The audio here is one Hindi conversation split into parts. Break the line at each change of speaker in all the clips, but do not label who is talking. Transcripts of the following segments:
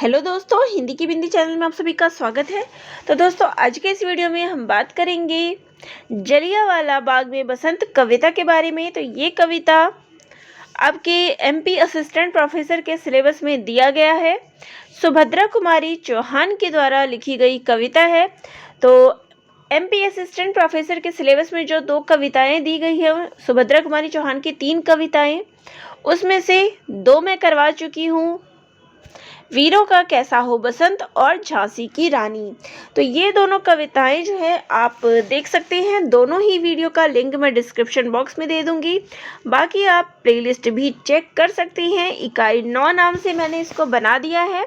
हेलो दोस्तों, हिंदी की बिंदी चैनल में आप सभी का स्वागत है। तो दोस्तों, आज के इस वीडियो में हम बात करेंगे जलियांवाला बाग में बसंत कविता के बारे में। तो ये कविता आपके एमपी असिस्टेंट प्रोफेसर के सिलेबस में दिया गया है। सुभद्रा कुमारी चौहान के द्वारा लिखी गई कविता है। तो एमपी असिस्टेंट प्रोफेसर के सिलेबस में जो 2 कविताएं दी गई है, सुभद्रा कुमारी चौहान की 3 कविताएं, उसमें से 2 मैं करवा चुकी हूँ, वीरों का कैसा हो बसंत और झांसी की रानी। तो ये दोनों कविताएं जो है आप देख सकते हैं। दोनों ही वीडियो का लिंक मैं डिस्क्रिप्शन बॉक्स में दे दूंगी। बाकी आप प्लेलिस्ट भी चेक कर सकते हैं। इकाई 9 नाम से मैंने इसको बना दिया है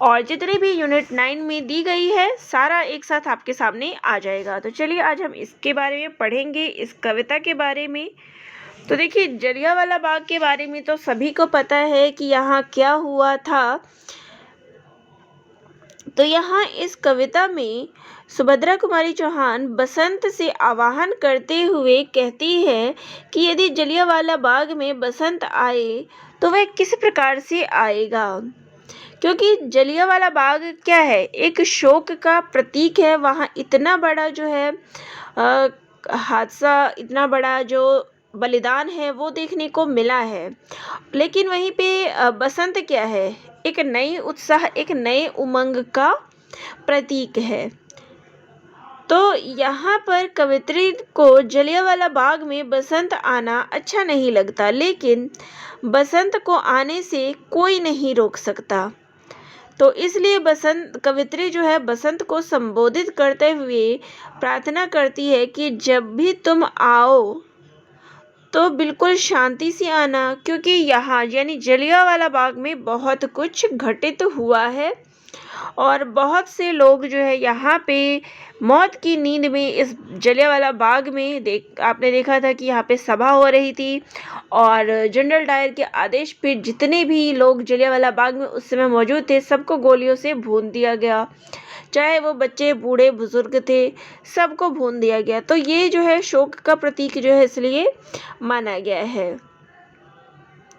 और जितने भी यूनिट 9 में दी गई है सारा एक साथ आपके सामने आ जाएगा। तो चलिए आज हम इसके बारे में पढ़ेंगे, इस कविता के बारे में। तो देखिए, जलियांवाला बाग के बारे में तो सभी को पता है कि यहाँ क्या हुआ था। तो यहाँ इस कविता में सुभद्रा कुमारी चौहान बसंत से आवाहन करते हुए कहती है कि यदि जलियांवाला बाग में बसंत आए तो वह किस प्रकार से आएगा, क्योंकि जलियांवाला बाग क्या है, एक शोक का प्रतीक है। वहाँ इतना बड़ा जो है हादसा, इतना बड़ा जो बलिदान है वो देखने को मिला है। लेकिन वहीं पे बसंत क्या है, एक नई उत्साह, एक नए उमंग का प्रतीक है। तो यहाँ पर कवित्री को जलियांवाला बाग में बसंत आना अच्छा नहीं लगता, लेकिन बसंत को आने से कोई नहीं रोक सकता। तो इसलिए बसंत कवित्री जो है बसंत को संबोधित करते हुए प्रार्थना करती है कि जब भी तुम आओ तो बिल्कुल शांति से आना, क्योंकि यहाँ यानी जलियांवाला बाग में बहुत कुछ घटित हुआ है और बहुत से लोग जो है यहाँ पे मौत की नींद में, इस जलियांवाला बाग में आपने देखा था कि यहाँ पे सभा हो रही थी और जनरल डायर के आदेश पे जितने भी लोग जलियांवाला बाग में उस समय मौजूद थे सबको गोलियों से भून दिया गया, चाहे वो बच्चे बूढ़े बुजुर्ग थे, सबको भून दिया गया। तो ये जो है शोक का प्रतीक जो है इसलिए माना गया है।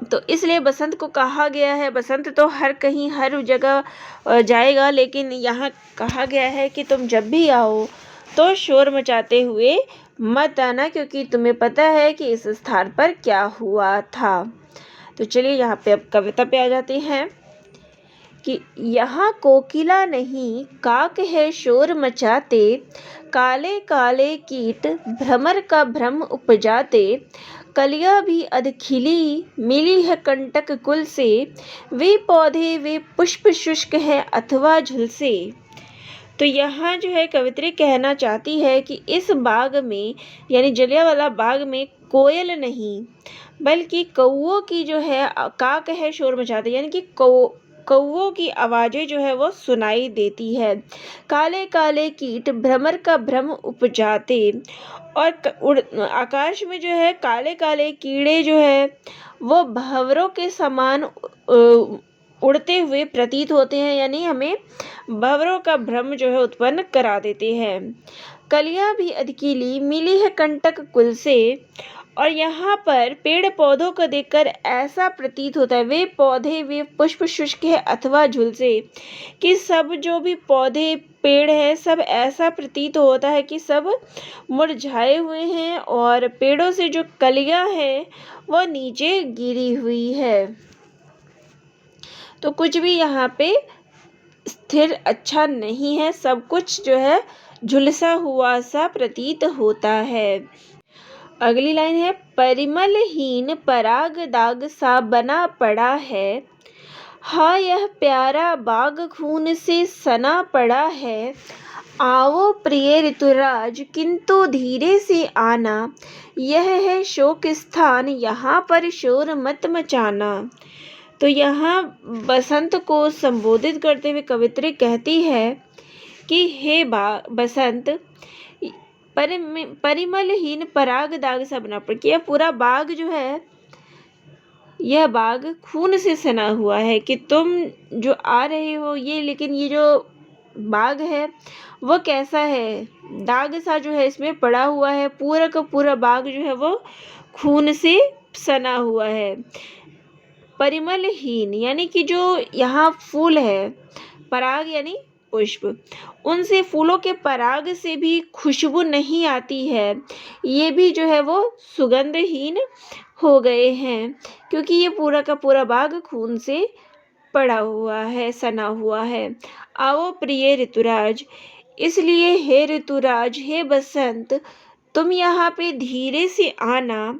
तो इसलिए बसंत को कहा गया है, बसंत तो हर कहीं हर जगह जाएगा, लेकिन यहाँ कहा गया है कि तुम जब भी आओ तो शोर मचाते हुए मत आना, क्योंकि तुम्हें पता है कि इस स्थान पर क्या हुआ था। तो चलिए यहाँ पे अब कविता पे आ जाते हैं कि यहाँ कोकिला नहीं काक है शोर मचाते, काले काले कीट भ्रमर का भ्रम उपजाते, कलियां भी अध खिली मिली है कंटक कुल से, वे पौधे वे पुष्प शुष्क है अथवा झुलसे। तो यहाँ जो है कवित्री कहना चाहती है कि इस बाग में यानी जलियांवाला बाग में कोयल नहीं बल्कि कौओं की जो है काक है शोर मचाते, यानी कि कौओं की आवाज़ें जो है वो सुनाई देती है। काले काले कीट भ्रमर का भ्रम उपजाते, और आकाश में जो है काले काले कीड़े जो है वो भंवरों के समान उड़ते हुए प्रतीत होते हैं, यानी हमें भंवरों का भ्रम जो है उत्पन्न करा देते हैं। कलियां भी अधकीली मिली है कंटक कुल से, और यहाँ पर पेड़ पौधों को देखकर ऐसा प्रतीत होता है, वे पौधे वे पुष्प शुष्क है अथवा झुलसे, कि सब जो भी पौधे पेड़ है सब ऐसा प्रतीत होता है कि सब मुरझाए हुए हैं और पेड़ों से जो कलियां हैं वो नीचे गिरी हुई है। तो कुछ भी यहाँ पे स्थिर अच्छा नहीं है, सब कुछ जो है झुलसा हुआ सा प्रतीत होता है। अगली लाइन है, परिमलहीन पराग दाग सा बना पड़ा है, हाँ यह प्यारा बाग खून से सना पड़ा है, आओ प्रिय ऋतुराज किंतु धीरे से आना, यह है शोक स्थान यहाँ पर शोर मत मचाना। तो यहाँ बसंत को संबोधित करते हुए कवित्री कहती है कि हे बसंत, परिमलहीन पराग दाग सा बना पड़ा, कि यह पूरा बाग जो है यह बाग खून से सना हुआ है, कि तुम जो आ रहे हो ये, लेकिन ये जो बाग है वो कैसा है, दाग सा जो है इसमें पड़ा हुआ है, पूरा का पूरा बाग जो है वो खून से सना हुआ है। परिमलहीन यानी कि जो यहाँ फूल है, पराग यानी पुष्प, उनसे फूलों के पराग से भी खुशबू नहीं आती है। ये भी जो है वो सुगंधहीन हो गए हैं, क्योंकि ये पूरा का पूरा बाग खून से पड़ा हुआ है, सना हुआ है। आओ प्रिय ऋतुराज, इसलिए हे ऋतुराज, हे बसंत, तुम यहाँ पे धीरे से आना,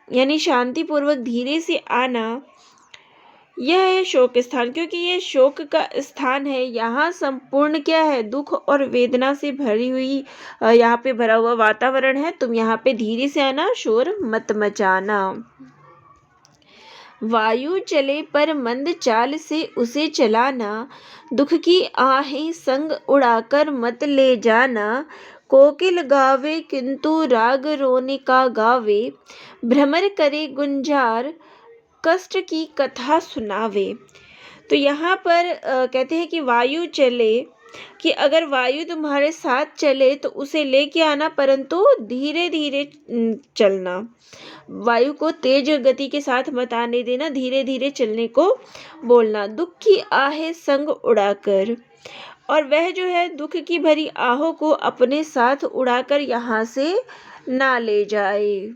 यानी शांतिपूर्वक धीरे से आना। यह है शोक स्थान, क्योंकि ये शोक का स्थान है। यहाँ संपूर्ण क्या है, दुख और वेदना से भरी हुई यहाँ पे भरा हुआ वातावरण है। तुम यहाँ पे धीरे से आना, शोर मत मचाना। वायु चले पर मंद चाल से उसे चलाना, दुख की आहें संग उड़ाकर मत ले जाना। कोकिल गावे किंतु राग रोने का गावे, भ्रमर करे गुंजार कष्ट की कथा सुनावे। तो यहाँ पर कहते हैं कि वायु चले, कि अगर वायु तुम्हारे साथ चले तो उसे लेके आना, परंतु धीरे धीरे चलना। वायु को तेज गति के साथ मत आने देना, धीरे धीरे चलने को बोलना। दुख की आहें संग उड़ाकर, और वह जो है दुख की भरी आहों को अपने साथ उड़ाकर यहाँ से ना ले जाए।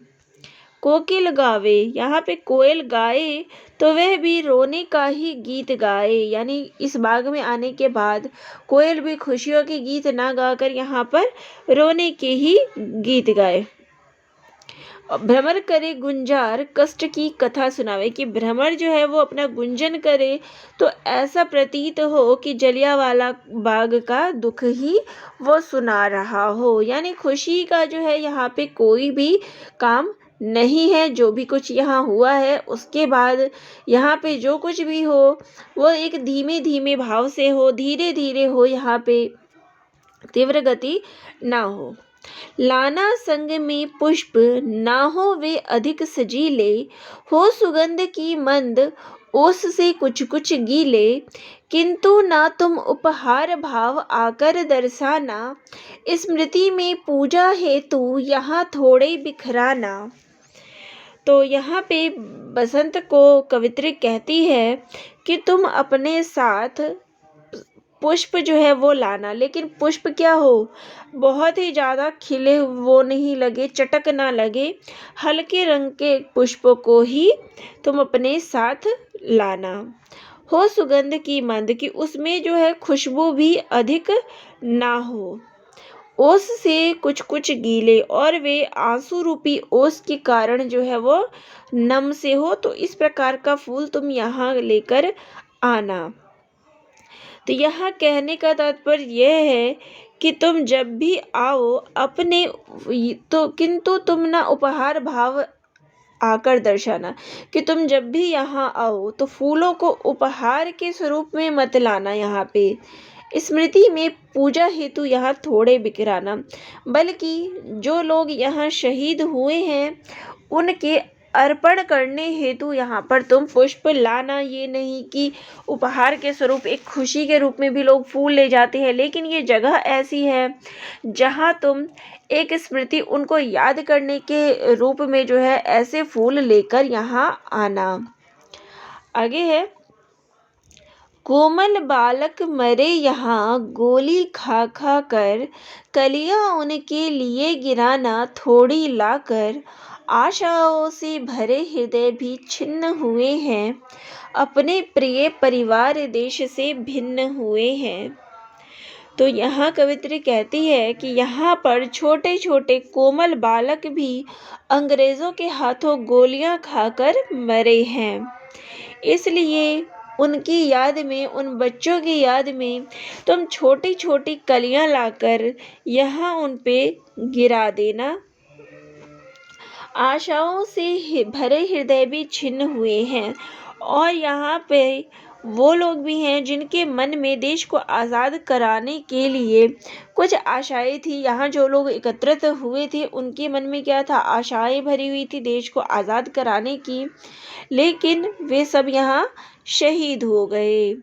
कोकिल गावे, यहाँ पे कोयल गाए तो वह भी रोने का ही गीत गाए, यानी इस बाग में आने के बाद कोयल भी खुशियों के गीत ना गाकर यहाँ पर रोने के ही गीत गाए। भ्रमर करे गुंजार कष्ट की कथा सुनावे, कि भ्रमर जो है वो अपना गुंजन करे तो ऐसा प्रतीत हो कि जलियांवाला बाग का दुख ही वो सुना रहा हो, यानी खुशी का जो है यहाँ पे कोई भी काम नहीं है। जो भी कुछ यहाँ हुआ है उसके बाद यहाँ पे जो कुछ भी हो वो एक धीमे धीमे भाव से हो, धीरे धीरे हो, यहाँ पे तीव्र गति ना हो। लाना संग में पुष्प ना हो वे अधिक सजीले, हो सुगंध की मंद ओस से कुछ कुछ गीले, किंतु ना तुम उपहार भाव आकर दर्शाना, स्मृति में पूजा हेतु यहाँ थोड़े बिखराना। तो यहाँ पे बसंत को कवित्री कहती है कि तुम अपने साथ पुष्प जो है वो लाना, लेकिन पुष्प क्या हो, बहुत ही ज़्यादा खिले वो नहीं लगे, चटक ना लगे, हल्के रंग के पुष्पों को ही तुम अपने साथ लाना। हो सुगंध की मंद, कि उसमें जो है खुशबू भी अधिक ना हो। ओस से कुछ कुछ गीले, और वे आंसू रूपी ओस के कारण जो है वो नम से हो, तो इस प्रकार का फूल तुम यहाँ लेकर आना। तो यहाँ कहने का तात्पर्य यह है कि तुम जब भी आओ अपने तो किंतु तुम ना उपहार भाव आकर दर्शाना, कि तुम जब भी यहाँ आओ तो फूलों को उपहार के स्वरूप में मत लाना, यहाँ पे स्मृति में पूजा हेतु यहाँ थोड़े बिखराना, बल्कि जो लोग यहाँ शहीद हुए हैं उनके अर्पण करने हेतु यहाँ पर तुम पुष्प लाना। ये नहीं कि उपहार के स्वरूप, एक खुशी के रूप में भी लोग फूल ले जाते हैं, लेकिन ये जगह ऐसी है जहाँ तुम एक स्मृति, उनको याद करने के रूप में जो है ऐसे फूल लेकर यहाँ आना। आगे है, कोमल बालक मरे यहाँ गोली खा खा कर, कलियां उनके लिए गिराना थोड़ी लाकर, आशाओं से भरे हृदय भी छिन्न हुए हैं, अपने प्रिय परिवार देश से भिन्न हुए हैं। तो यहाँ कवित्री कहती है कि यहाँ पर छोटे छोटे कोमल बालक भी अंग्रेज़ों के हाथों गोलियां खाकर मरे हैं, इसलिए उनकी याद में, उन बच्चों की याद में तुम छोटी छोटी कलियां लाकर यहाँ उन पे गिरा देना। आशाओं से भरे हृदय भी छिन्न हुए हैं, और यहाँ पे वो लोग भी हैं जिनके मन में देश को आज़ाद कराने के लिए कुछ आशाएं थी। यहाँ जो लोग एकत्रित हुए थे उनके मन में क्या था, आशाएं भरी हुई थी देश को आज़ाद कराने की, लेकिन वे सब यहाँ शहीद हो गए,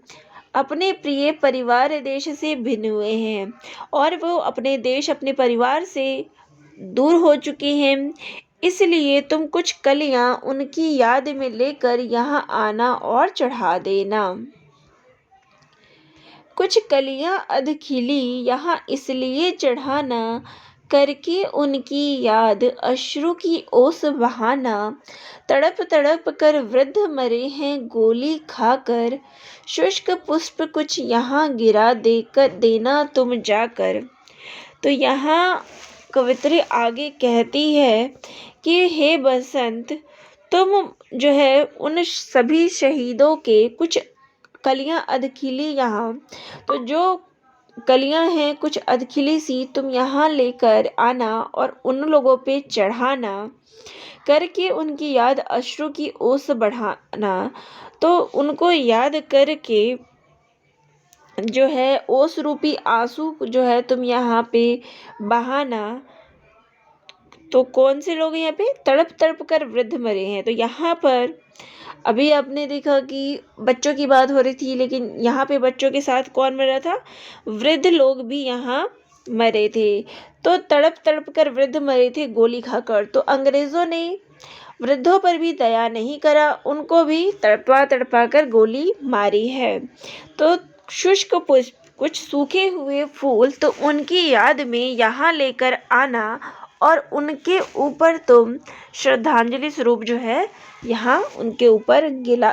अपने प्रिय परिवार देश से भिन्न हुए हैं, और वो अपने देश, अपने परिवार से दूर हो चुके हैं। इसलिए तुम कुछ कलियां उनकी याद में लेकर यहाँ आना और चढ़ा देना। कुछ कलियां अध खिली यहाँ इसलिए चढ़ाना, करके उनकी याद अश्रु की ओस बहाना। तड़प तड़प कर वृद्ध मरे हैं गोली खाकर, शुष्क पुष्प कुछ यहाँ गिरा देकर देना तुम जाकर। तो यहाँ कवित्री आगे कहती है कि हे बसंत, तुम जो है उन सभी शहीदों के कुछ कलियां अधखिली यहाँ, तो जो कलियां हैं कुछ अधखिली सी तुम यहाँ लेकर आना और उन लोगों पे चढ़ाना, करके उनकी याद अश्रु की ओस बढ़ाना। तो उनको याद करके जो है ओस रूपी आंसू जो है तुम यहाँ पे बहाना। तो कौन से लोग यहाँ पे तड़प तड़प कर वृद्ध मरे हैं, तो यहाँ पर अभी आपने देखा कि बच्चों की बात हो रही थी, लेकिन यहाँ पे बच्चों के साथ कौन मरा था, वृद्ध लोग भी यहाँ मरे थे। तो तड़प तड़प कर वृद्ध मरे थे गोली खाकर। तो अंग्रेजों ने वृद्धों पर भी दया नहीं करा, उनको भी तड़पा तड़पा कर गोली मारी है। तो शुष्क पुष्प कुछ सूखे हुए फूल तो उनकी याद में यहाँ लेकर आना और उनके ऊपर तुम श्रद्धांजलि स्वरूप जो है यहाँ उनके ऊपर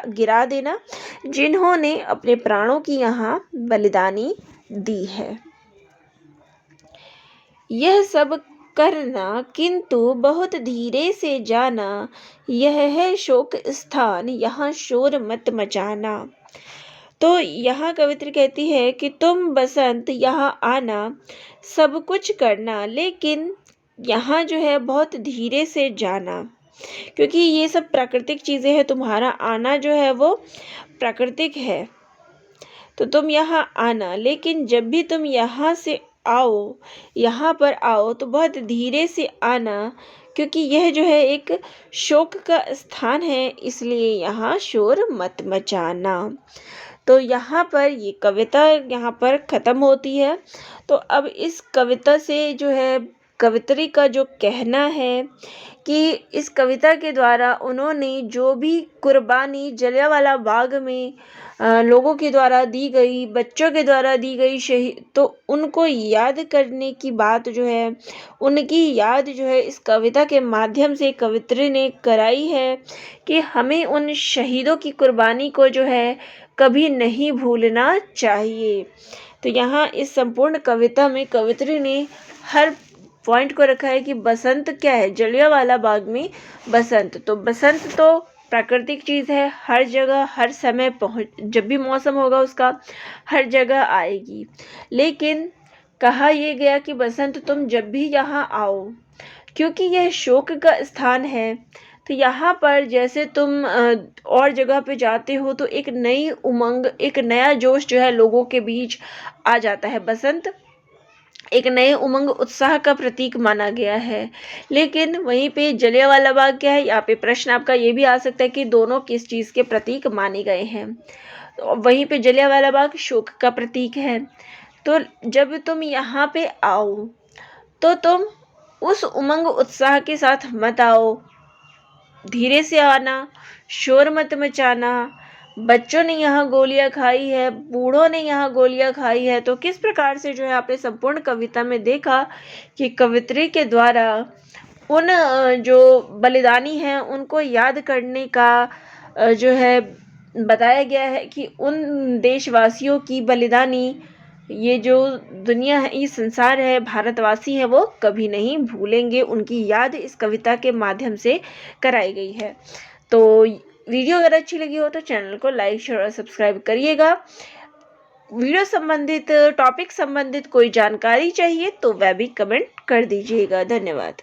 गिरा देना, जिन्होंने अपने प्राणों की यहाँ बलिदानी दी है। यह सब करना किंतु बहुत धीरे से जाना, यह है शोक स्थान यहाँ शोर मत मचाना। तो यहाँ कवित्री कहती है कि तुम बसंत यहाँ आना, सब कुछ करना, लेकिन यहाँ जो है बहुत धीरे से जाना, क्योंकि ये सब प्राकृतिक चीज़ें हैं, तुम्हारा आना जो है वो प्राकृतिक है। तो तुम यहाँ आना, लेकिन जब भी तुम यहाँ से आओ, यहाँ पर आओ तो बहुत धीरे से आना, क्योंकि यह जो है एक शोक का स्थान है, इसलिए यहाँ शोर मत मचाना। तो यहाँ पर ये कविता यहाँ पर ख़त्म होती है। तो अब इस कविता से जो है कवित्री का जो कहना है कि इस कविता के द्वारा उन्होंने जो भी कुर्बानी जलियांवाला बाग में लोगों के द्वारा दी गई, बच्चों के द्वारा दी गई शहीद, तो उनको याद करने की बात जो है, उनकी याद जो है इस कविता के माध्यम से कवित्री ने कराई है कि हमें उन शहीदों की कुर्बानी को जो है कभी नहीं भूलना चाहिए। तो यहाँ इस संपूर्ण कविता में कवित्री ने हर पॉइंट को रखा है कि बसंत क्या है, जलियांवाला बाग में बसंत। तो बसंत तो प्राकृतिक चीज़ है, हर जगह हर समय जब भी मौसम होगा उसका हर जगह आएगी। लेकिन कहा यह गया कि बसंत तुम जब भी यहाँ आओ, क्योंकि यह शोक का स्थान है, तो यहाँ पर जैसे तुम और जगह पे जाते हो तो एक नई उमंग, एक नया जोश जो है लोगों के बीच आ जाता है। बसंत एक नए उमंग उत्साह का प्रतीक माना गया है। लेकिन वहीं पे जलियांवाला बाग क्या है, यहाँ पे प्रश्न आपका ये भी आ सकता है कि दोनों किस चीज़ के प्रतीक माने गए हैं। तो वहीं पे जलियांवाला बाग शोक का प्रतीक है। तो जब तुम यहाँ पे आओ तो तुम उस उमंग उत्साह के साथ मत आओ, धीरे से आना, शोर मत मचाना। बच्चों ने यहाँ गोलियां खाई है, बूढ़ों ने यहाँ गोलियां खाई है। तो किस प्रकार से जो है आपने संपूर्ण कविता में देखा कि कवित्री के द्वारा उन जो बलिदानी हैं उनको याद करने का जो है बताया गया है कि उन देशवासियों की बलिदानी, ये जो दुनिया है, ये संसार है, भारतवासी है, वो कभी नहीं भूलेंगे। उनकी याद इस कविता के माध्यम से कराई गई है। तो वीडियो अगर अच्छी लगी हो तो चैनल को लाइक शेयर और सब्सक्राइब करिएगा। वीडियो संबंधित, टॉपिक संबंधित कोई जानकारी चाहिए तो वह भी कमेंट कर दीजिएगा। धन्यवाद।